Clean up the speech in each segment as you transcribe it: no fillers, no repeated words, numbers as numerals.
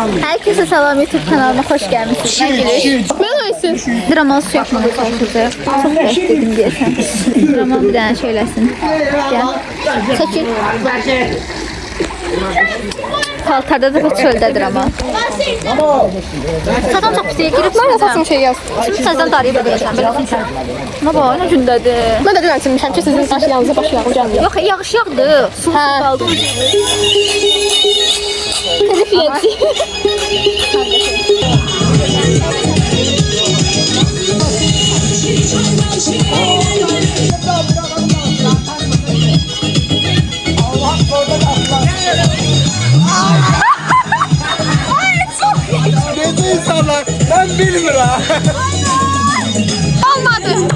Herkese selam, YouTube kanalıma hoş gelmişsiniz. Ben Gülüş. Ben Aysin. Dramalı su yapmaya çalışacağım. Çok bekledim diye sen. Drama bir tane söylesin. Gel. Çekil. Paltarda da çöldedir ama. Saçım çok pis. Girip Ben de saçım şey yaz. şimdi saçdan darıyıb edəcəm. Nə bu, nə gündədir? Ben de dün silmişəm ki sizin saçlarınıza başlayalım canlı. Yox, yağış yağdı. Su qaldı. Telif yedi. Ne insanlar? Ben bilmiyorum. Olmadı.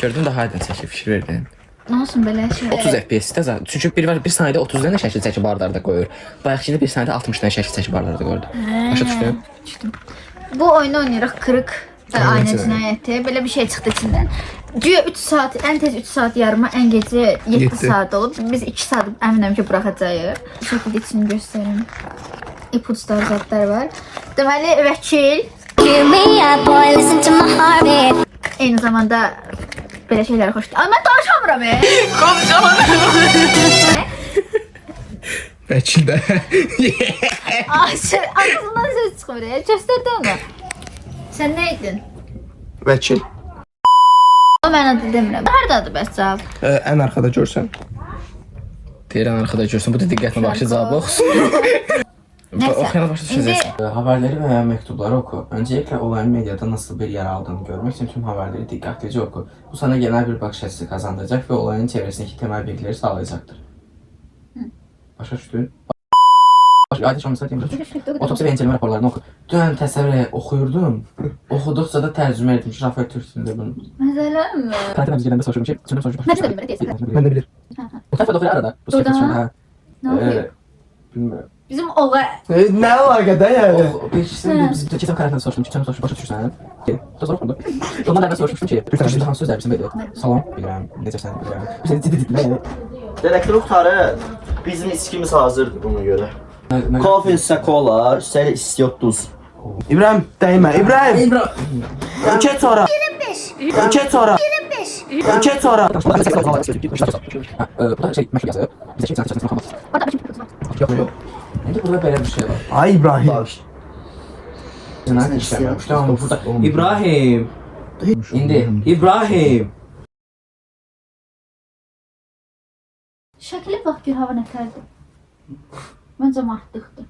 Gördün daha aydın çəkib fikir verdin. Nə olsun belə şey? 30 FPS-də zaten. Çünki bir var bir saniyədə 30 dənə şəkil çəkib barlarda qoyur. Bayaqçında bir saniyədə 60 dənə şəkil çəkib barlarda qoyurdu. Başa düşdün? Bu oyunu oynayırıq kırık aynı cinayəti. Belə bir şey çıxdı içindən. Güya 3 saat, ən tez 3 saat yarıma, ən gecə 7 saat olub. Biz 2 saat əminəm ki buraxacağıq. Bu şəkildə içini göstərim. İpuçlar zətlər var. Deməli vəkil eyni zamanda belə şeyləri xoşdur. Amma mən danışamıram. Vəkil də. Ağzından söz çıxmır. Göstərdi onu. Sən nə idin? Vəkil. O mənada demirəm. Haradadır bəs cavab? Ən arxada görsən. Deyirən arxada görsən. Bu da diqqətlə baxış cavabı oxusun. Oxuyana başa düşəcəksən. Haberleri veya mektupları oku. Öncelikle olayın medyada nasıl bir yer aldığını görmek için tüm haberleri dikkatlice oku. Bu sana genel bir bakış açısı kazandıracak ve olayın çevresindeki temel bilgileri sağlayacaktır. Başa düşdün? Aydın şamlısa deyim. Otopsi ve inceleme raporlarını oku. Dün təsəvvür oxuyurdum. Oxuduqca da tərcümə etdim. Rafael Türkçündə bunu. Məsələn mi? Karantina müziklərində soruşurum ki, sonra soruşurum. Mən də bilmirəm. Mən də bilir. O tayfa da oxuyur arada. Bu Orada söhbət mı? sonra. Nə oxuyur? Bilmirəm. Bizim oğa... Ne alakada yani? Biz keçən karantinada soruşdum ki, sən soruşdum, başa düşürsən? Da zor oxundu. Ondan əvvəl soruşmuşdum ki, Türkçədə hansı sözlər bilirsən dedi. Salam, bilirəm, necəsən, bilirəm. Biz də ciddi. Dedektif Tarı bizim içkimiz hazırdır buna göre. Kofe ise kola, seni istiyor tuz. İbrahim değme. İbrahim. Öket sonra. Öket sonra. Öket sonra. Bu da şey, məşhur yazı. Bizə şey çəkəcək baxmaq. Orada bir şey var. Yox. İndi burada belə bir şey var. Ay İbrahim. Cinayət işləməmişdi, amma burada İbrahim. İndi İbrahim. Şəkili bax gör hava nətərdir. Məncə martlıqdır.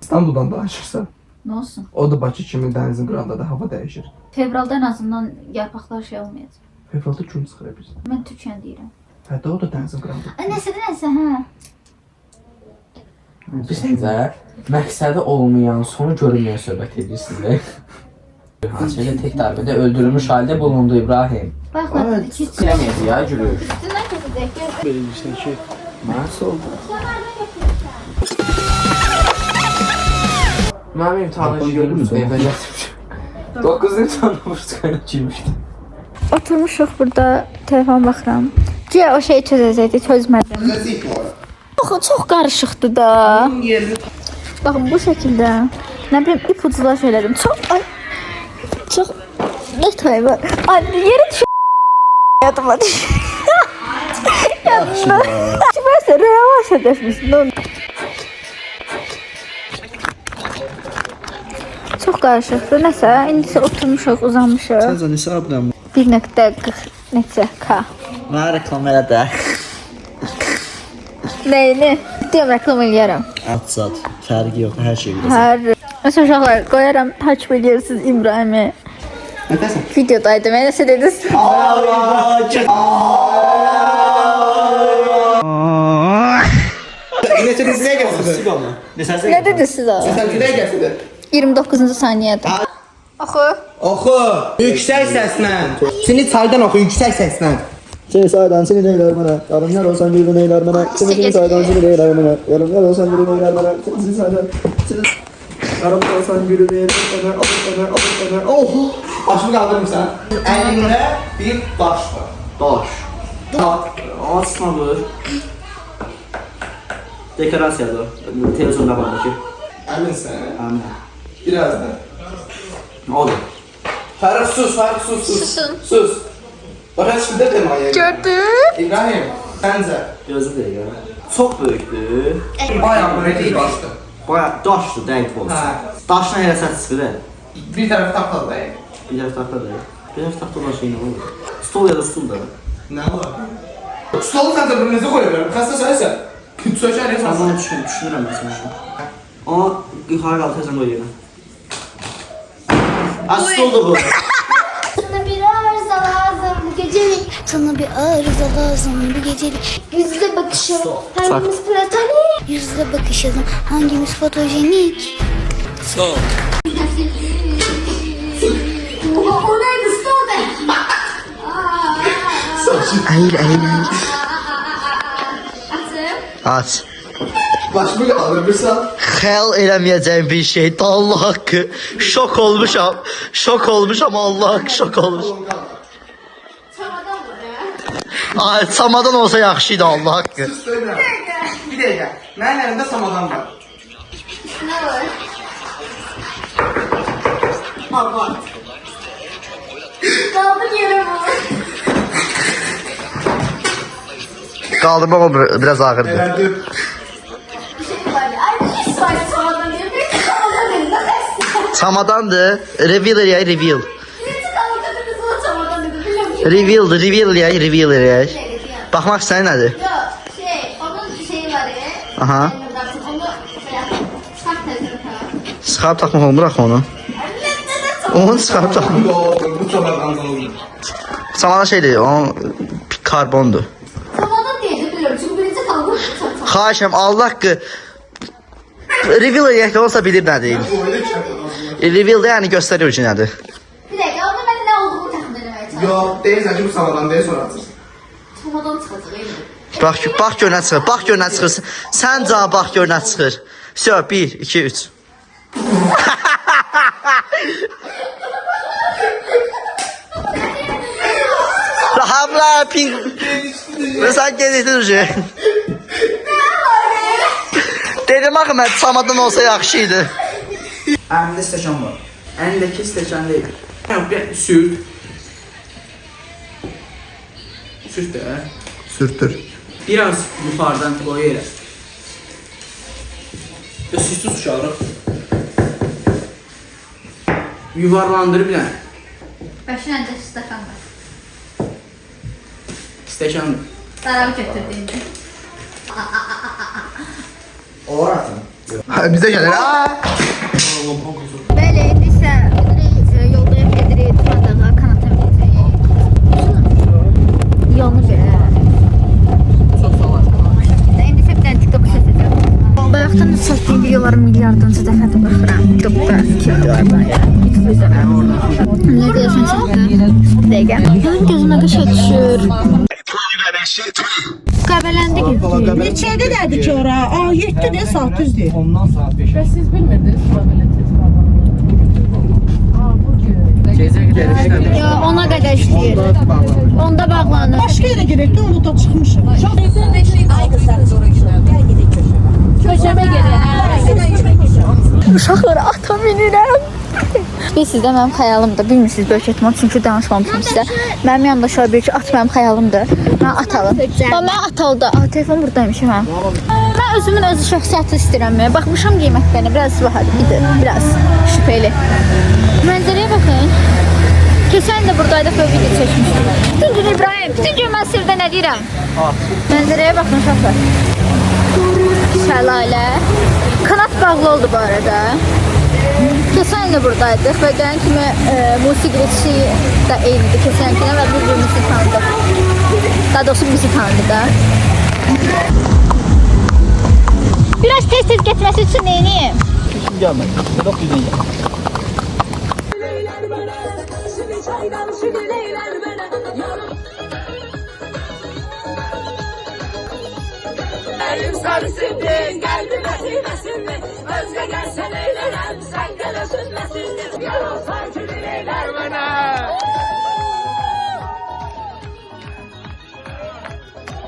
İstanbul'dan danışırsan. Nə olsun? O da Bakı kimi denizin qırağında da hava değişir. Fevralda ən azından yarpaqlar şey olmayacaq. Fevralda gün çıxır biz. Mən Türkiyən deyirəm. Hətta o da denizin qırağında. Nəsə, hə. biz sizə məqsədi olmayan, sonu görünməyən söhbət edirsiniz. Hansıca tek darbədə öldürülmüş halde bulundu İbrahim. Bax, iki Biləməyəcək ya, gülür. üstündən keçəcək. Gör. Nasıl oldu? Mənim imtahanı görmüş, evə gətirmişim. 9 imtahanı burçqayla girmişdim. Oturmuşuq burada, telefon baxıram. Güya o şeyi çözəcəkdi, çözmədim. Çox qarışıqdır da. Baxın bu şəkildə. Nə bilim ipucular söylədim. Çox ne tayva. Ay yeri düşür. Yadıma düşür. Yadımda. Çıkarsa revaş edəmişsin. Çox qarışıqdır. Nəsə, indi isə oturmuşuq, uzanmışıq. Sen hesabla 1.40 neçə K. bana reklam elə də. Neyini? Deyəm, reklam eləyərəm. At, fərqi yox, hər şey bilirsən. Hər... Məsələn, uşaqlar, qoyaram, takip edirsiniz İbrahimi. Videodaydı, mən nəsə dediniz? Neye gelsin? Nə dediniz siz o? Sen neye gelsin? 29-cu saniyədə. Oxu. Oku. Yüksek sesle. Seni çaydan oku yüksek sesle. Seni saydan seni neyler bana. Yarımlar olsan gülü neyler bana. Seni saydan seni neyler bana. Yarımlar olsan gülü neyler bana. Seni saydan seni... Yarımlar olsan gülü neyler bana. Alır bana, alır bana. Oh! Başımı kaldırmışsan. Elinde bir baş var. Daş. Asmalı. Dekorasiyadır. Televizyon qabağındakı. Əminsən? Əminəm. Biraz da. Olur. Fərq sus, Fərq sus, sus. Susun. Sus. Bax, heç kimdə demaya. Gördün? İbrahim, səncə? Gözü deyil. Çox böyükdür. Bayağı böyle değil daşdı. Bayağı daşdır, dəqiq olsun. Hə. Daşdan elə səs çıxır. Bir tərəf taxtalı değil. Bir dəfə taxta da. Bir dəfə taxta olan şey nə olur? Stol ya da stul da. Nə var? Stolu səncə birinizə qoyuyorum. Xəstə sənsən. Sökər Mən yasan. bunu düşünürəm məsələn. Amma yuxarı qaldı tezən qoyuram. Az stoldur bu. Sana bir arıza lazım bu gecelik. Sana bir arıza lazım bu gecelik. Yüzle bakışalım. Hangimiz platonik? Yüzle bakışalım. Hangimiz fotojenik? O neydi stol be? Əyil. Aç. Başımı kaldırırsan. Xəyal eləməyəcəyim bir şey. Allah haqqı. Şok olmuşam. Şok olmuşam Allah haqqı şok olmuşam. Ay, samadan olsa yaxşıydı Allah haqqı. Söyləyirəm. Bir dəqiqə. Mənim əlimdə samadan var. Ne var? Var. Kaldım yere bu. Qaldırmaq o biraz ağırdı. Elədim. Bir şey var ya. Ay hiç var sonradan diyor. Bir sonradan dedim. Nasıl? Samadandır. Reveal eləyək, reveal. Bir sonradan dedim. Sonra sonradan dedim. Biliyorum ki. Reveal eləyək, reveal eləyək. Baxmaq istəyən nədir? Yok onun bir şeyi var ya. Aha. Onu şey yap. Çıkart tezgahı. Çıxarıb taxmaq olmur axı onu. Onu çıxarıb taxmaq. Yox, bu samadan olur. Samada şeydir, o karbondur. Sonradan diye biliyorum. Çünkü birinci kaldım. Xahişəm Allah haqqı. Reveal eləyək də olsa bilir nədir. Reveal də yəni göstərir ki nədir. Bir dakika onda ben ne olduğumu tahmin edemeye çalışıyorum. Yox, deyirsən ki bu samadan deyə sorarsın. Sonradan çıkacak emin. Bax gör nə çıxır. Bax gör nə çıxır. Sən cavab bax gör nə çıxır. Всё, 1 2 3. Rahamla ping. Sən gedəydin uje. Dedim axı mən samadan olsa yaxşıydı. Əlimdə stəkan var. Əlindəki stəkan deyil. Bir sürt. Sürt də. Sürtür. Biraz yuxarıdan qoy elə. Və sütü sıçarıq. Yuvarlandırıb bir dənə. Başına da stakan var. Stəkan. Darabı götürdüğünde. Olar atın. Bizə gəlir. Bəli, indi isə yoldayıq gedirik Tuvadağa, kanata binəcəyik. Yolunu belə. Çox sağ ol. İndi isə bir dənə TikTok çəkəcəm. Bayaqdan çəkdiyim videoları milyardınca dəfədir baxıram. TikTokda videolardan YouTube üzərində. Nə deyəsən çəkdim? Dəqiqə. Mənim gözümə qışa düşür. Qəbələndi gibi. Neçədə dədi ki ora? Aa 7-dir, saat düzdür. Ondan saat 5. Siz bilmirdiniz belə tez Gecə gedərik işləmir. Ya ona qədər işləyir. Onda bağlanır. Başqa yerə gedək də onu da çıxmışıq. Köşəmə gedək. Uşaqları ata minirəm. Bilirsiniz də mənim xəyalımdır. Bilmirsiniz böyük ehtimal çünki danışmamışam sizə. Mənim yanımda şöyle bir ki at mənim xəyalımdır. Mən at alım. Mən at aldı. Telefon buradaymış mən. Mən özümün öz şəxsiyyəti istəyirəm. Baxmışam qiymətlərinə biraz bahadır. Biraz şübhəli. Mənzərəyə baxın. Keçən də buradaydı və video çəkmişdim. Bütün gün İbrahim, bütün gün mən sirdə nə deyirəm? Mənzərəyə baxın uşaqlar. Şəlalə. Kanat bağlı oldu bu arada. Keçən il buradaydık və gələn kimi musiqisi də eynidir keçənkinə və bir-birimizi tanıdıq. Daha doğrusu bizi tanıdı da. Biraz tez-tez getməsi üçün neyiniyim? Sarısındın, geldi mesinesinden. Özge gelsen eğlenem, sen gel özünmesindir. Yarın sancını eyler bana.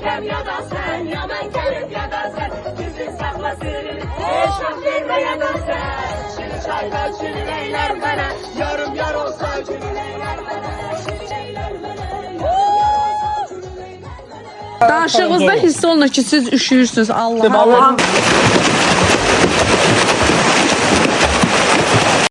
Hem ya da sen ya ben gelip ya da sen bizi saklasın hiç hak verme ya da sen. Şimdi çaylar şimdi eyler bana yarım yar olsa şimdi eyler bana şimdi eyler bana. Danışığınızda hiss olunur ki siz üşüyürsünüz. Allah.